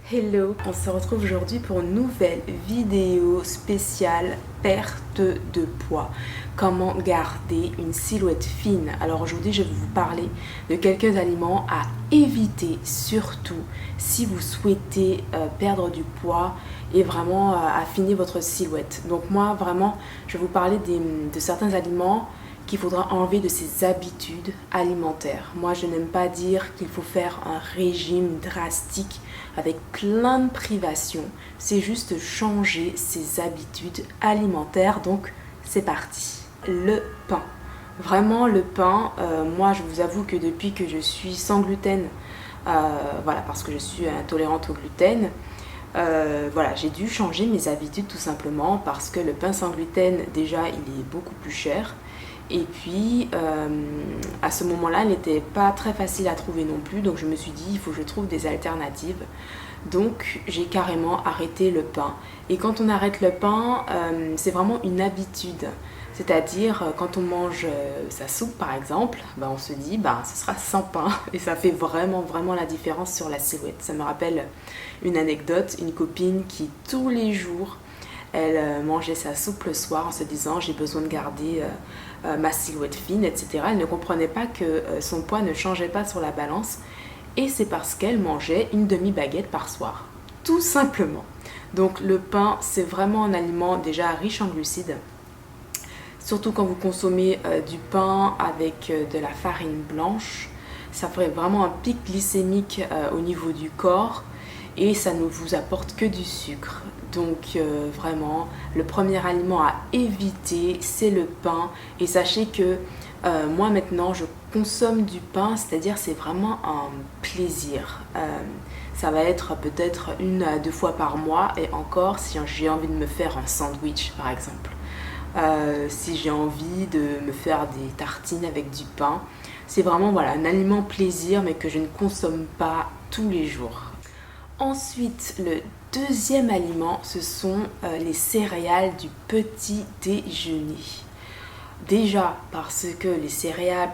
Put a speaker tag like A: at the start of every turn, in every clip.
A: Hello, on se retrouve aujourd'hui pour une nouvelle vidéo spéciale perte de poids. Comment garder une silhouette fine. Alors aujourd'hui je vais vous parler de quelques aliments à éviter, surtout si vous souhaitez perdre du poids et vraiment affiner votre silhouette. Donc moi vraiment je vais vous parler de certains aliments qu'il faudra enlever de ses habitudes alimentaires. Moi, je n'aime pas dire qu'il faut faire un régime drastique avec plein de privations. C'est juste changer ses habitudes alimentaires. Donc, c'est parti. Le pain. Vraiment, le pain, moi, je vous avoue que depuis que je suis sans gluten, voilà, parce que je suis intolérante au gluten, voilà, j'ai dû changer mes habitudes tout simplement parce que le pain sans gluten, déjà, il est beaucoup plus cher. Et puis, à ce moment-là, il n'était pas très facile à trouver non plus. Donc, je me suis dit, il faut que je trouve des alternatives. Donc, j'ai carrément arrêté le pain. Et quand on arrête le pain, c'est vraiment une habitude. C'est-à-dire, quand on mange sa soupe, par exemple, ben, on se dit, ben, ce sera sans pain. Et ça fait vraiment, vraiment la différence sur la silhouette. Ça me rappelle une anecdote, une copine qui, tous les jours, elle mangeait sa soupe le soir en se disant j'ai besoin de garder ma silhouette fine, etc. Elle ne comprenait pas que son poids ne changeait pas sur la balance et c'est parce qu'elle mangeait une demi-baguette par soir. Tout simplement. Donc le pain, c'est vraiment un aliment déjà riche en glucides. Surtout quand vous consommez du pain avec de la farine blanche, ça ferait vraiment un pic glycémique au niveau du corps et ça ne vous apporte que du sucre. Donc vraiment, le premier aliment à éviter, c'est le pain. Et sachez que moi maintenant, je consomme du pain, c'est-à-dire c'est vraiment un plaisir. Ça va être peut-être 1 à 2 fois par mois et encore si j'ai envie de me faire un sandwich par exemple. Si j'ai envie de me faire des tartines avec du pain. C'est vraiment voilà, un aliment plaisir mais que je ne consomme pas tous les jours. Ensuite, le deuxième aliment, ce sont les céréales du petit déjeuner. Déjà parce que les céréales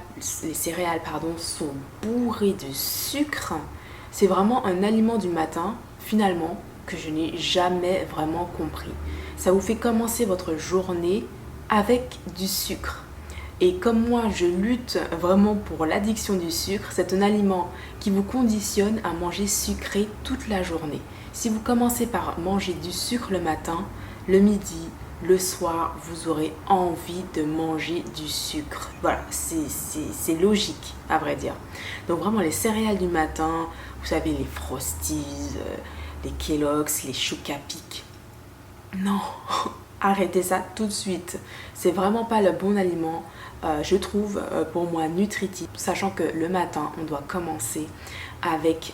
A: sont bourrées de sucre. C'est vraiment un aliment du matin, finalement, que je n'ai jamais vraiment compris. Ça vous fait commencer votre journée avec du sucre. Et comme moi, je lutte vraiment pour l'addiction du sucre, c'est un aliment qui vous conditionne à manger sucré toute la journée. Si vous commencez par manger du sucre le matin, le midi, le soir, vous aurez envie de manger du sucre. Voilà, c'est logique à vrai dire. Donc vraiment les céréales du matin, vous savez les Frosties, les Kellogg's, les Chocapic. Non, arrêtez ça tout de suite. C'est vraiment pas le bon aliment. Je trouve pour moi nutritif, sachant que le matin on doit commencer avec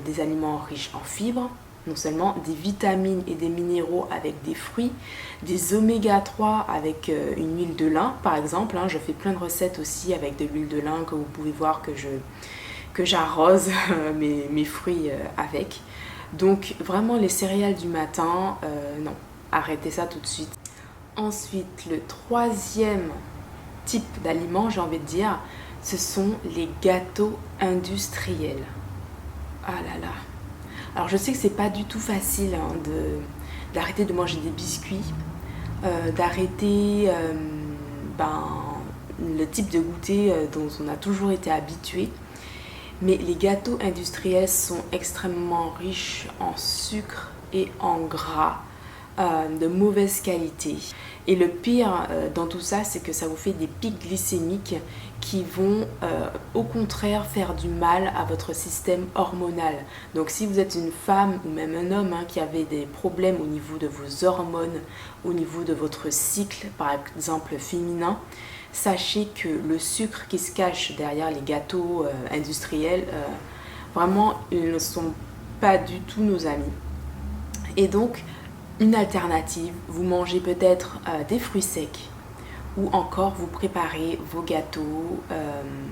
A: des aliments riches en fibres, non seulement des vitamines et des minéraux avec des fruits, des oméga 3 avec une huile de lin par exemple, je fais plein de recettes aussi avec de l'huile de lin que vous pouvez voir que j'arrose mes fruits avec. Donc vraiment les céréales du matin, non, arrêtez ça tout de suite. Ensuite, le troisième type d'aliments, j'ai envie de dire, ce sont les gâteaux industriels. Ah là là. Alors je sais que c'est pas du tout facile d'arrêter de manger des biscuits, d'arrêter le type de goûter dont on a toujours été habitué. Mais les gâteaux industriels sont extrêmement riches en sucre et en gras de mauvaise qualité. Et le pire dans tout ça, c'est que ça vous fait des pics glycémiques qui vont au contraire faire du mal à votre système hormonal. Donc si vous êtes une femme ou même un homme qui avait des problèmes au niveau de vos hormones, au niveau de votre cycle par exemple féminin, sachez que le sucre qui se cache derrière les gâteaux industriels, vraiment ils ne sont pas du tout nos amis. Et donc une alternative, vous mangez peut-être des fruits secs ou encore vous préparez vos gâteaux,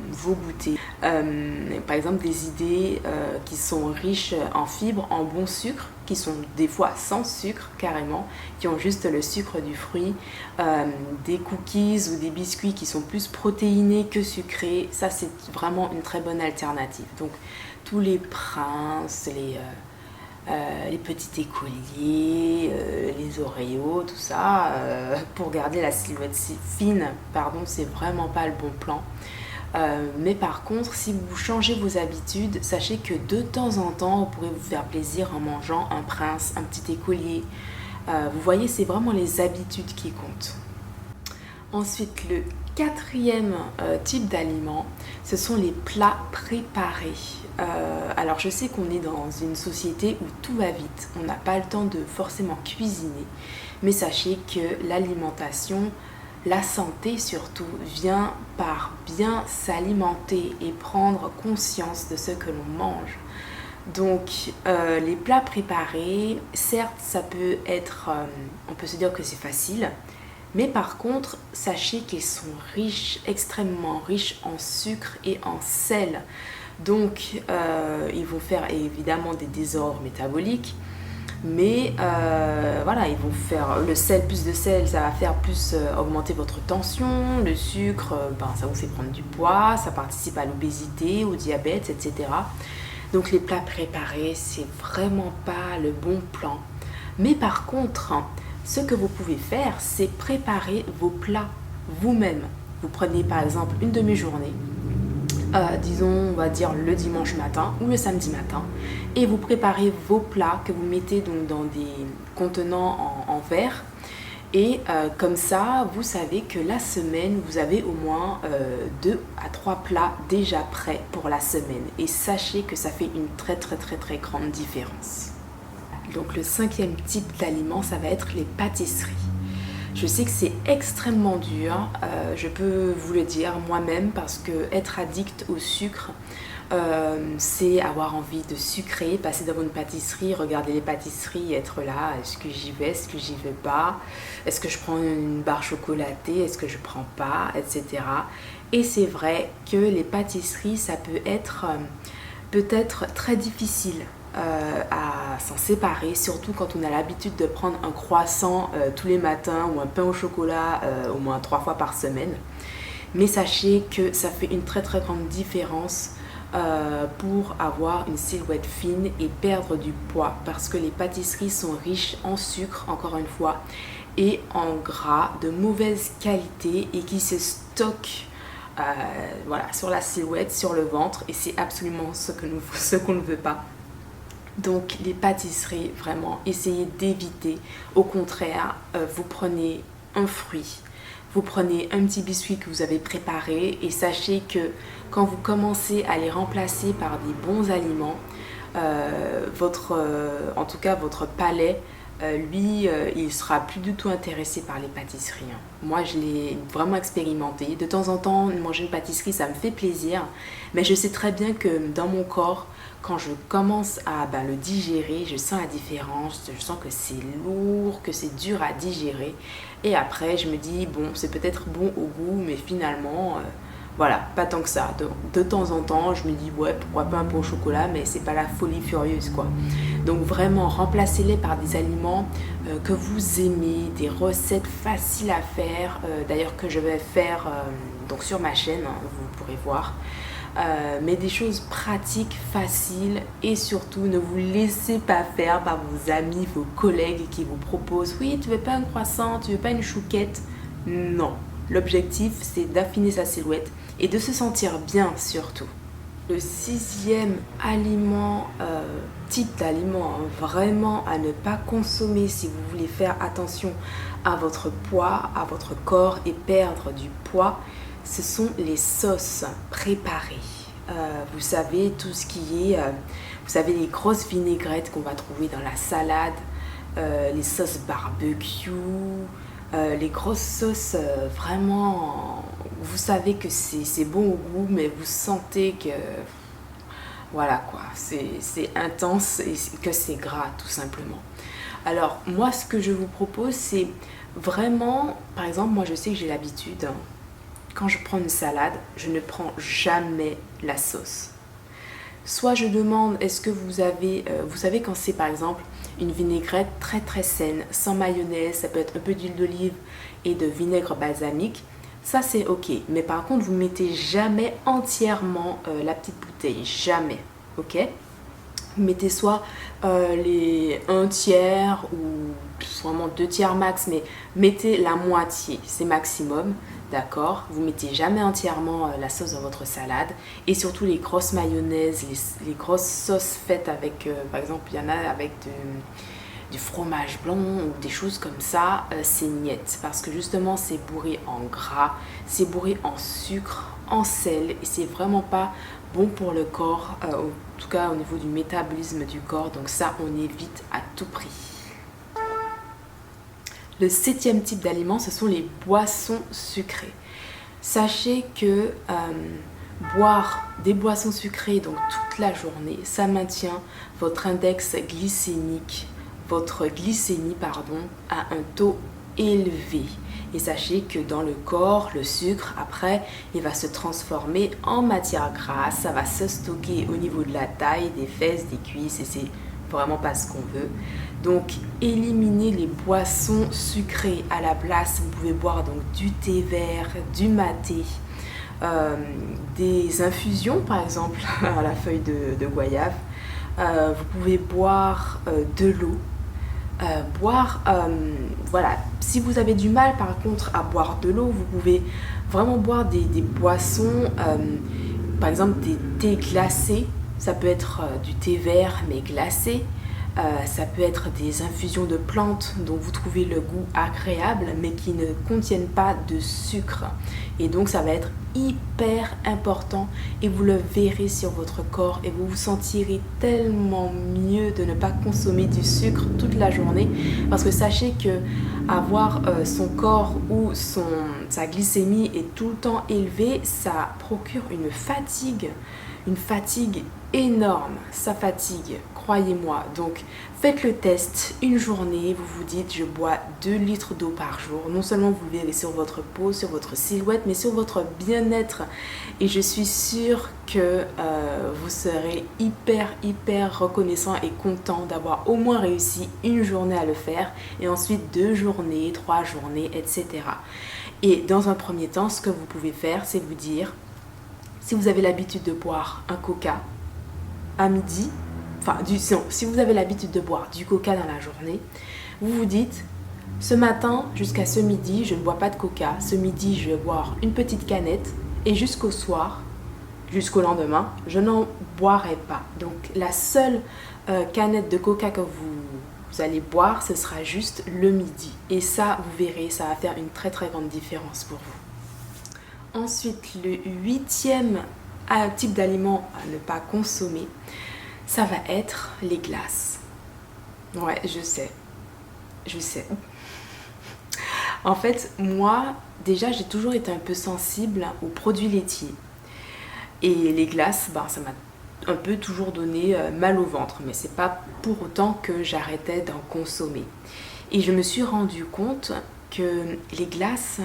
A: vos goûters. Par exemple des idées qui sont riches en fibres, en bon sucre, qui sont des fois sans sucre carrément, qui ont juste le sucre du fruit, des cookies ou des biscuits qui sont plus protéinés que sucrés, ça c'est vraiment une très bonne alternative. Donc tous les Princes, les petits écoliers, les Oreos, tout ça, pour garder la silhouette fine, pardon, c'est vraiment pas le bon plan. Mais par contre, si vous changez vos habitudes, sachez que de temps en temps, vous pourrez vous faire plaisir en mangeant un prince, un petit écolier. Vous voyez, c'est vraiment les habitudes qui comptent. Ensuite, le quatrième type d'aliment, ce sont les plats préparés. Alors je sais qu'on est dans une société où tout va vite, on n'a pas le temps de forcément cuisiner, mais sachez que l'alimentation, la santé surtout, vient par bien s'alimenter et prendre conscience de ce que l'on mange. Donc les plats préparés, certes ça peut être, on peut se dire que c'est facile, mais par contre, sachez qu'ils sont riches, extrêmement riches en sucre et en sel. Donc, ils vont faire évidemment des désordres métaboliques. Mais voilà, ils vont faire le sel, plus de sel, ça va faire plus augmenter votre tension. Le sucre, ça vous fait prendre du poids, ça participe à l'obésité, au diabète, etc. Donc les plats préparés, c'est vraiment pas le bon plan. Mais par contre, ce que vous pouvez faire, c'est préparer vos plats vous-même. Vous prenez par exemple une demi-journée, disons on va dire le dimanche matin ou le samedi matin, et vous préparez vos plats que vous mettez donc dans des contenants en verre. Et comme ça, vous savez que la semaine, vous avez au moins 2 à 3 plats déjà prêts pour la semaine. Et sachez que ça fait une très grande différence. Donc le cinquième type d'aliment, ça va être les pâtisseries. Je sais que c'est extrêmement dur, je peux vous le dire moi-même, parce que être addict au sucre, c'est avoir envie de sucrer, passer devant une pâtisserie, regarder les pâtisseries, être là, est-ce que j'y vais, est-ce que j'y vais pas, est-ce que je prends une barre chocolatée, est-ce que je prends pas, etc. Et c'est vrai que les pâtisseries, ça peut être peut-être très difficile à s'en séparer, surtout quand on a l'habitude de prendre un croissant tous les matins ou un pain au chocolat au moins 3 fois par semaine. Mais sachez que ça fait une très grande différence pour avoir une silhouette fine et perdre du poids, parce que les pâtisseries sont riches en sucre, encore une fois, et en gras de mauvaise qualité et qui se stockent voilà, sur la silhouette, sur le ventre, et c'est absolument ce qu'on ne veut pas. Donc les pâtisseries, vraiment, essayez d'éviter. Au contraire, vous prenez un fruit, vous prenez un petit biscuit que vous avez préparé, et sachez que quand vous commencez à les remplacer par des bons aliments, en tout cas votre palais, lui, il sera plus du tout intéressé par les pâtisseries. Moi, je l'ai vraiment expérimenté. De temps en temps, manger une pâtisserie, ça me fait plaisir. Mais je sais très bien que dans mon corps, quand je commence à le digérer, je sens la différence. Je sens que c'est lourd, que c'est dur à digérer. Et après, je me dis, bon, c'est peut-être bon au goût, mais finalement... voilà, pas tant que ça. De temps en temps, je me dis, ouais, pourquoi pas un pot au chocolat, mais c'est pas la folie furieuse, quoi. Donc vraiment, remplacez-les par des aliments que vous aimez, des recettes faciles à faire, d'ailleurs que je vais faire donc sur ma chaîne, vous pourrez voir. Mais des choses pratiques, faciles, et surtout, ne vous laissez pas faire par vos amis, vos collègues qui vous proposent, oui, tu veux pas un croissant, tu veux pas une chouquette? Non. L'objectif, c'est d'affiner sa silhouette et de se sentir bien surtout. Le sixième aliment, type d'aliment vraiment à ne pas consommer si vous voulez faire attention à votre poids, à votre corps et perdre du poids, ce sont les sauces préparées. Vous savez, tout ce qui est, vous savez, les grosses vinaigrettes qu'on va trouver dans la salade, les sauces barbecue, les grosses sauces, vraiment, vous savez que c'est bon au goût, mais vous sentez que, voilà quoi, c'est intense et que c'est gras tout simplement. Alors moi, ce que je vous propose, c'est vraiment, par exemple, moi je sais que j'ai l'habitude, quand je prends une salade, je ne prends jamais la sauce. Soit je demande, est-ce que vous avez, vous savez quand c'est par exemple une vinaigrette très saine, sans mayonnaise, ça peut être un peu d'huile d'olive et de vinaigre balsamique, ça c'est ok. Mais par contre, vous mettez jamais entièrement la petite bouteille, jamais, ok? Mettez soit les 1/3 ou vraiment 2/3 max, mais mettez la moitié, c'est maximum, d'accord? Vous mettez jamais entièrement la sauce dans votre salade. Et surtout les grosses mayonnaises, les grosses sauces faites avec, par exemple, il y en a avec du fromage blanc ou des choses comme ça, c'est niet. Parce que justement, c'est bourré en gras, c'est bourré en sucre, en sel, et c'est vraiment pas bon pour le corps, en tout cas au niveau du métabolisme du corps. Donc ça, on évite à tout prix. Le 7e type d'aliment, ce sont les boissons sucrées. Sachez que boire des boissons sucrées donc toute la journée, ça maintient votre index glycémique, votre glycémie pardon, à un taux élevé. Et sachez que dans le corps, le sucre, après, il va se transformer en matière grasse. Ça va se stocker au niveau de la taille, des fesses, des cuisses, et c'est vraiment pas ce qu'on veut. Donc, éliminez les boissons sucrées. À la place, vous pouvez boire donc du thé vert, du maté, des infusions, par exemple, à la feuille de goyave. Vous pouvez boire de l'eau. Voilà, si vous avez du mal par contre à boire de l'eau, vous pouvez vraiment boire des boissons, par exemple des thés glacés. Ça peut être du thé vert mais glacé, ça peut être des infusions de plantes dont vous trouvez le goût agréable mais qui ne contiennent pas de sucre, et donc ça va être hyper important et vous le verrez sur votre corps et vous vous sentirez tellement mieux de ne pas consommer du sucre toute la journée. Parce que sachez que avoir son corps où sa glycémie est tout le temps élevée, ça procure une fatigue énorme, ça fatigue, croyez-moi. Donc faites le test une journée, vous vous dites je bois 2 litres d'eau par jour. Non seulement vous le verrez sur votre peau, sur votre silhouette, mais sur votre bien-être, et je suis sûre que vous serez hyper reconnaissant et content d'avoir au moins réussi une journée à le faire, et ensuite 2 journées, 3 journées, etc. Et dans un premier temps, ce que vous pouvez faire, c'est vous dire, si vous avez l'habitude de boire un coca à midi, si vous avez l'habitude de boire du coca dans la journée, vous vous dites, ce matin jusqu'à ce midi, je ne bois pas de coca. Ce midi, je vais boire une petite canette, et jusqu'au soir, jusqu'au lendemain, je n'en boirai pas. Donc la seule canette de coca que vous allez boire, ce sera juste le midi. Et ça, vous verrez, ça va faire une très grande différence pour vous. Ensuite, le 8e type d'aliment à ne pas consommer, ça va être les glaces. Ouais, je sais. En fait, moi, déjà, j'ai toujours été un peu sensible aux produits laitiers. Et les glaces, ça m'a un peu toujours donné mal au ventre. Mais c'est pas pour autant que j'arrêtais d'en consommer. Et je me suis rendu compte que les glaces,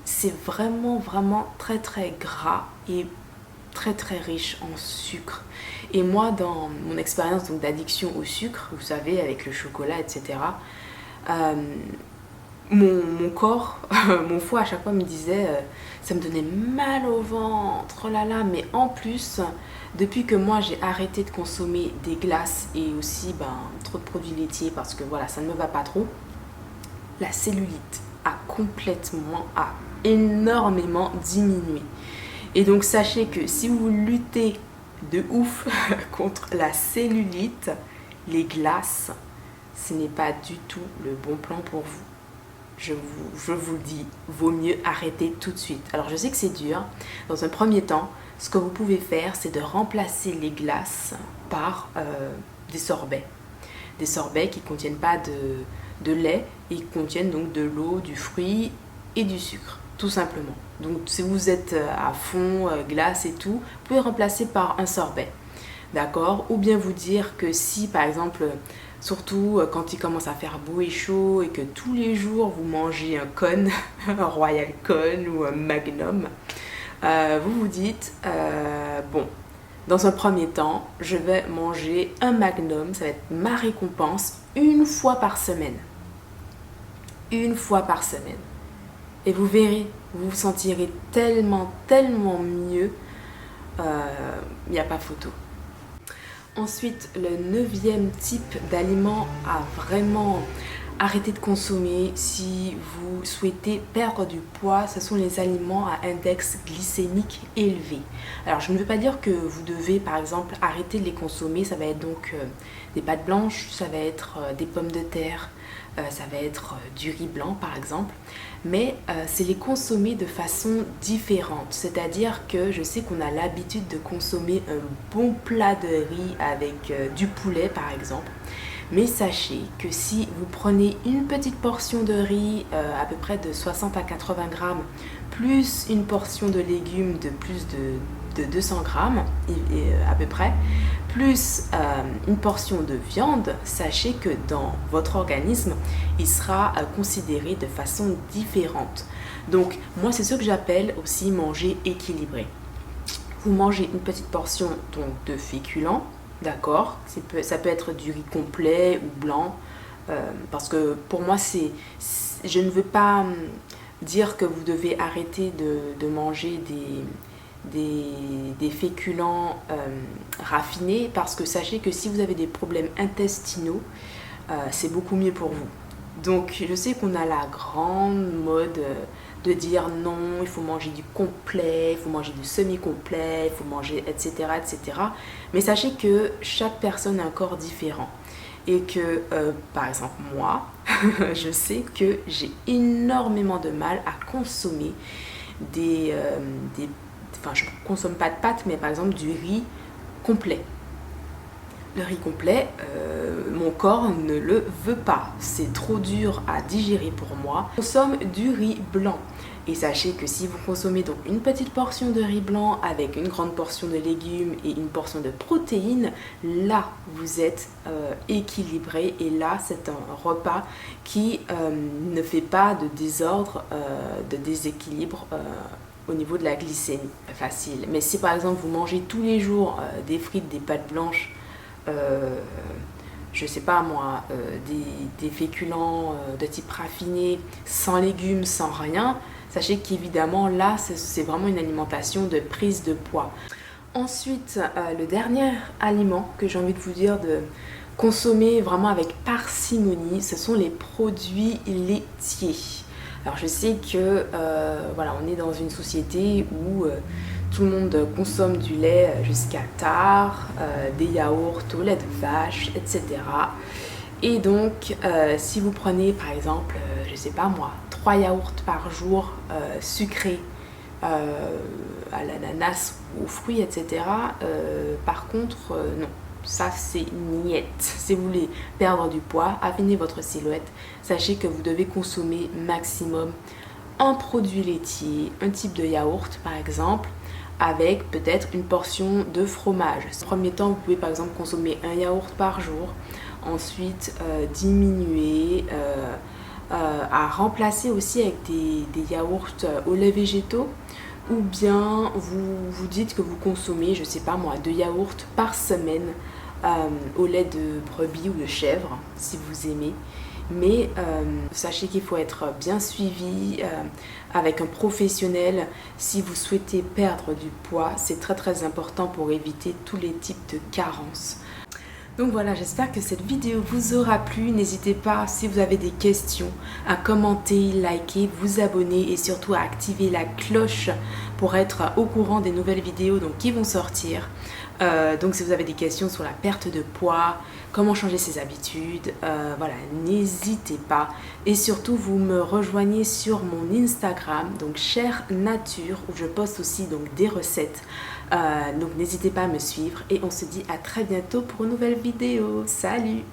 A: c'est vraiment très gras et très riche en sucre. Et moi, dans mon expérience donc d'addiction au sucre, vous savez, avec le chocolat, etc., mon corps, mon foie à chaque fois me disait, ça me donnait mal au ventre, oh là là. Mais en plus, depuis que moi j'ai arrêté de consommer des glaces et aussi trop de produits laitiers, parce que voilà, ça ne me va pas trop, la cellulite a énormément diminué. Et donc sachez que si vous luttez de ouf contre la cellulite, les glaces, ce n'est pas du tout le bon plan pour vous. Je vous le dis, vaut mieux arrêter tout de suite. Alors je sais que c'est dur. Dans un premier temps, ce que vous pouvez faire, c'est de remplacer les glaces par des sorbets. Des sorbets qui ne contiennent pas de lait et qui contiennent donc de l'eau, du fruit et du sucre, tout simplement. Donc si vous êtes à fond glace et tout, vous pouvez remplacer par un sorbet, d'accord? Ou bien vous dire que si par exemple, surtout quand il commence à faire beau et chaud et que tous les jours vous mangez un cône, un Royal Cône ou un Magnum, vous vous dites, bon, dans un premier temps, je vais manger un Magnum, ça va être ma récompense une fois par semaine. Une fois par semaine. Et vous verrez, vous vous sentirez tellement mieux, il n'y a pas photo. Ensuite, le 9e type d'aliment à vraiment arrêter de consommer si vous souhaitez perdre du poids, ce sont les aliments à index glycémique élevé. Alors je ne veux pas dire que vous devez par exemple arrêter de les consommer, ça va être donc des pâtes blanches, ça va être des pommes de terre, ça va être du riz blanc par exemple, mais c'est les consommer de façon différente. C'est-à-dire que je sais qu'on a l'habitude de consommer un bon plat de riz avec du poulet par exemple. Mais sachez que si vous prenez une petite portion de riz, à peu près de 60 à 80 grammes, plus une portion de légumes de plus de 200 grammes à peu près, plus une portion de viande, sachez que dans votre organisme, il sera considéré de façon différente. Donc moi c'est ce que j'appelle aussi manger équilibré. Vous mangez une petite portion donc de féculents, d'accord, ça peut être du riz complet ou blanc, parce que pour moi, je ne veux pas dire que vous devez arrêter de manger des féculents raffinés, parce que sachez que si vous avez des problèmes intestinaux, c'est beaucoup mieux pour vous. Donc je sais qu'on a la grande mode de dire non, il faut manger du complet, il faut manger du semi-complet, il faut manger etc. etc. Mais sachez que chaque personne a un corps différent. Et que par exemple moi, je sais que j'ai énormément de mal à consommer enfin je ne consomme pas de pâtes, mais par exemple du riz complet. Le riz complet, mon corps ne le veut pas. C'est trop dur à digérer pour moi. Je consomme du riz blanc. Et sachez que si vous consommez donc une petite portion de riz blanc avec une grande portion de légumes et une portion de protéines, là vous êtes équilibré et là c'est un repas qui ne fait pas de désordre, de déséquilibre au niveau de la glycémie. Facile. Mais si par exemple vous mangez tous les jours des frites, des pâtes blanches, je sais pas moi, des féculents de type raffiné, sans légumes, sans rien, sachez qu'évidemment là c'est vraiment une alimentation de prise de poids. Ensuite, le dernier aliment que j'ai envie de vous dire de consommer vraiment avec parcimonie, ce sont les produits laitiers. Alors je sais que voilà, on est dans une société où tout le monde consomme du lait jusqu'à tard, des yaourts au lait de vache, etc. Et donc, si vous prenez par exemple, je sais pas moi, 3 yaourts par jour sucrés à l'ananas ou aux fruits, etc. Par contre, non. Ça c'est niette. Si vous voulez perdre du poids, affiner votre silhouette, sachez que vous devez consommer maximum un produit laitier, un type de yaourt par exemple, avec peut-être une portion de fromage. En premier temps, vous pouvez par exemple consommer un yaourt par jour, ensuite diminuer, à remplacer aussi avec des yaourts au lait végétaux, ou bien vous dites que vous consommez, je sais pas moi, 2 yaourts par semaine au lait de brebis ou de chèvre, si vous aimez. Mais sachez qu'il faut être bien suivi avec un professionnel si vous souhaitez perdre du poids. C'est très très important pour éviter tous les types de carences. Donc voilà, j'espère que cette vidéo vous aura plu. N'hésitez pas, si vous avez des questions, à commenter, liker, vous abonner et surtout à activer la cloche pour être au courant des nouvelles vidéos qui vont sortir. Donc si vous avez des questions sur la perte de poids, comment changer ses habitudes, voilà, n'hésitez pas. Et surtout, vous me rejoignez sur mon Instagram, donc Chère Nature, où je poste aussi donc des recettes. Donc n'hésitez pas à me suivre et on se dit à très bientôt pour une nouvelle vidéo. Salut!